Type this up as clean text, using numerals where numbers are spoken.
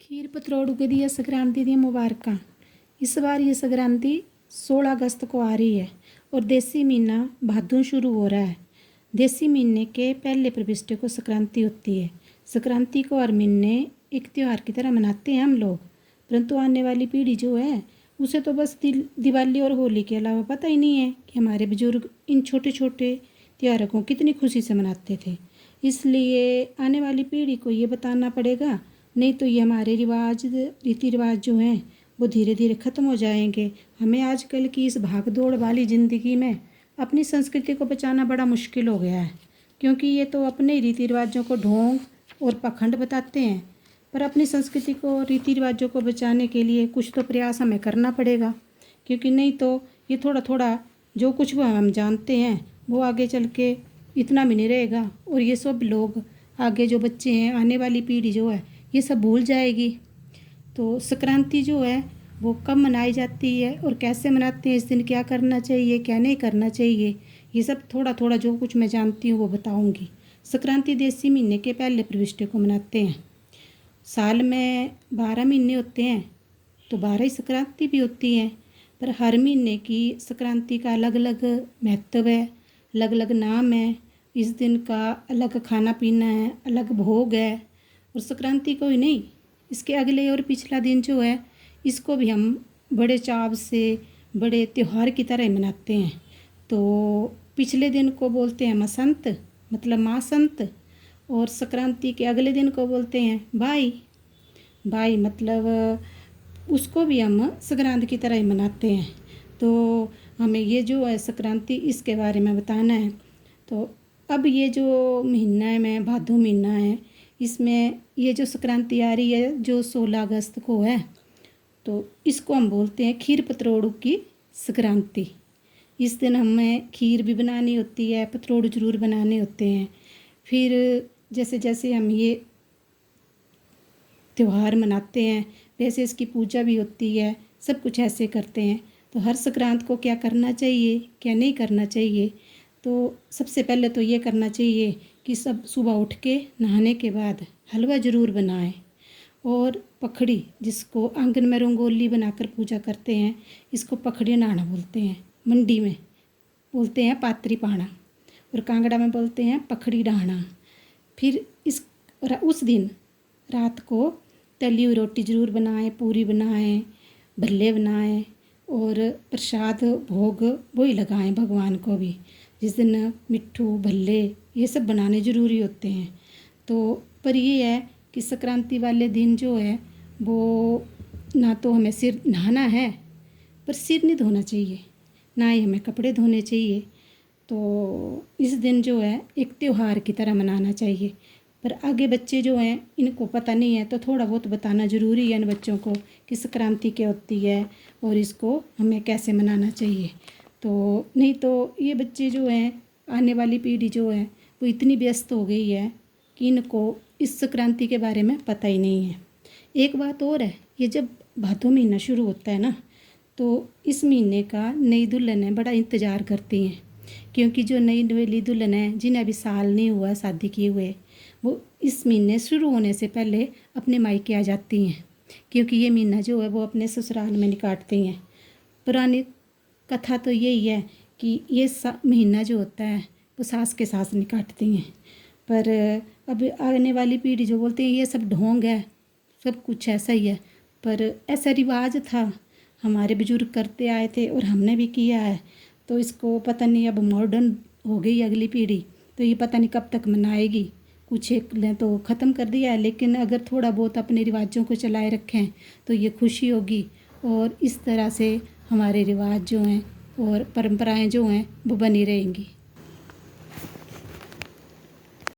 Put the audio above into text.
खीर पतरोड़ू के दिया संक्रांति दी मुबारक। इस बार ये संक्रांति 16 अगस्त को आ रही है और देसी महीना भादों शुरू हो रहा है। देसी महीने के पहले प्रविष्टे को संक्रांति होती है। संक्रांति को हर महीने एक त्यौहार की तरह मनाते हैं हम लोग, परंतु आने वाली पीढ़ी जो है उसे तो बस दिवाली और होली के अलावा पता ही नहीं है कि हमारे बुजुर्ग इन छोटे छोटे त्योहारों को कितनी खुशी से मनाते थे। इसलिए आने वाली पीढ़ी को ये बताना पड़ेगा, नहीं तो ये हमारे रीति रिवाज जो हैं वो धीरे धीरे ख़त्म हो जाएंगे। हमें आजकल की इस भाग दौड़ वाली ज़िंदगी में अपनी संस्कृति को बचाना बड़ा मुश्किल हो गया है, क्योंकि ये तो अपने रीति रिवाजों को ढोंग और पाखंड बताते हैं। पर अपनी संस्कृति को रीति रिवाजों को बचाने के लिए कुछ तो प्रयास हमें करना पड़ेगा, क्योंकि नहीं तो ये थोड़ा थोड़ा जो कुछ वो हम जानते हैं वो आगे चल के इतना भी नहीं रहेगा और ये सब लोग आगे जो बच्चे हैं, आने वाली पीढ़ी जो है ये सब भूल जाएगी। तो संक्रांति जो है वो कब मनाई जाती है और कैसे मनाते हैं, इस दिन क्या करना चाहिए क्या नहीं करना चाहिए, ये सब थोड़ा थोड़ा जो कुछ मैं जानती हूँ वो बताऊँगी। संक्रांति देसी महीने के पहले प्रविष्टे को मनाते हैं। साल में 12 महीने होते हैं तो 12 ही संक्रांति भी होती हैं, पर हर महीने की संक्रांति का अलग अलग महत्व है, अलग अलग नाम है। इस दिन का अलग खाना पीना है, अलग भोग है। और संक्रांति को ही नहीं, इसके अगले और पिछला दिन जो है इसको भी हम बड़े चाव से बड़े त्यौहार की तरह ही मनाते हैं। तो पिछले दिन को बोलते हैं मसंत, मतलब माँ संत, और संक्रांति के अगले दिन को बोलते हैं भाई। भाई मतलब उसको भी हम संक्रांति की तरह ही मनाते हैं। तो हमें ये जो है संक्रांति इसके बारे में बताना है। तो अब ये जो महीना है, मैं भादों महीना है, इसमें ये जो संक्रांति आ रही है जो 16 अगस्त को है, तो इसको हम बोलते हैं खीर पतरोड़ू की संक्रांति। इस दिन हमें खीर भी बनानी होती है, पतरोड़ू जरूर बनाने होते हैं। फिर जैसे जैसे हम ये त्यौहार मनाते हैं वैसे इसकी पूजा भी होती है, सब कुछ ऐसे करते हैं। तो हर संक्रांत को क्या करना चाहिए क्या नहीं करना चाहिए, तो सबसे पहले तो ये करना चाहिए कि सब सुबह उठ के नहाने के बाद हलवा ज़रूर बनाएं, और पखड़ी जिसको आंगन में रंगोली बनाकर पूजा करते हैं इसको पखड़ी नहाना बोलते हैं। मंडी में बोलते हैं पात्री पाना और कांगड़ा में बोलते हैं पखड़ी डाहना। फिर उस दिन रात को तली हुई रोटी ज़रूर बनाएं, पूरी बनाएं, भल्ले बनाएं और प्रसाद भोग वही लगाएं भगवान को भी। जिस दिन मिट्ठू भल्ले ये सब बनाने ज़रूरी होते हैं। तो पर ये है कि संक्रांति वाले दिन जो है वो ना तो हमें सिर नहाना है, पर सिर नहीं धोना चाहिए, ना ही हमें कपड़े धोने चाहिए। तो इस दिन जो है एक त्यौहार की तरह मनाना चाहिए। पर आगे बच्चे जो हैं इनको पता नहीं है, तो थोड़ा बहुत बताना ज़रूरी है इन बच्चों को कि संक्रांति क्या होती है और इसको हमें कैसे मनाना चाहिए। तो नहीं तो ये बच्चे जो हैं, आने वाली पीढ़ी जो है वो इतनी व्यस्त हो गई है कि इनको इस संक्रांति के बारे में पता ही नहीं है। एक बात और है, ये जब भादों महीना शुरू होता है ना, तो इस महीने का नई दुल्हन है बड़ा इंतज़ार करती हैं, क्योंकि जो नई नवेली दुल्हन है जिन्हें अभी साल नहीं हुआ शादी किए हुए, वो इस महीने शुरू होने से पहले अपने मायके आ जाती हैं, क्योंकि ये महीना जो है वो अपने ससुराल में नहीं काटती हैं। पुरानी कथा तो यही है कि ये महीना जो होता है वो सास के सास नहीं काटती हैं। पर अब आने वाली पीढ़ी जो बोलते हैं ये सब ढोंग है, सब कुछ ऐसा ही है, पर ऐसा रिवाज था, हमारे बुजुर्ग करते आए थे और हमने भी किया है। तो इसको पता नहीं अब मॉडर्न हो गई अगली पीढ़ी, तो ये पता नहीं कब तक मनाएगी। कुछ एक ने तो ख़त्म कर दिया है, लेकिन अगर थोड़ा बहुत अपने रिवाजों को चलाए रखें तो ये खुशी होगी, और इस तरह से हमारे रिवाज जो हैं और परंपराएं जो हैं वो बनी रहेंगी।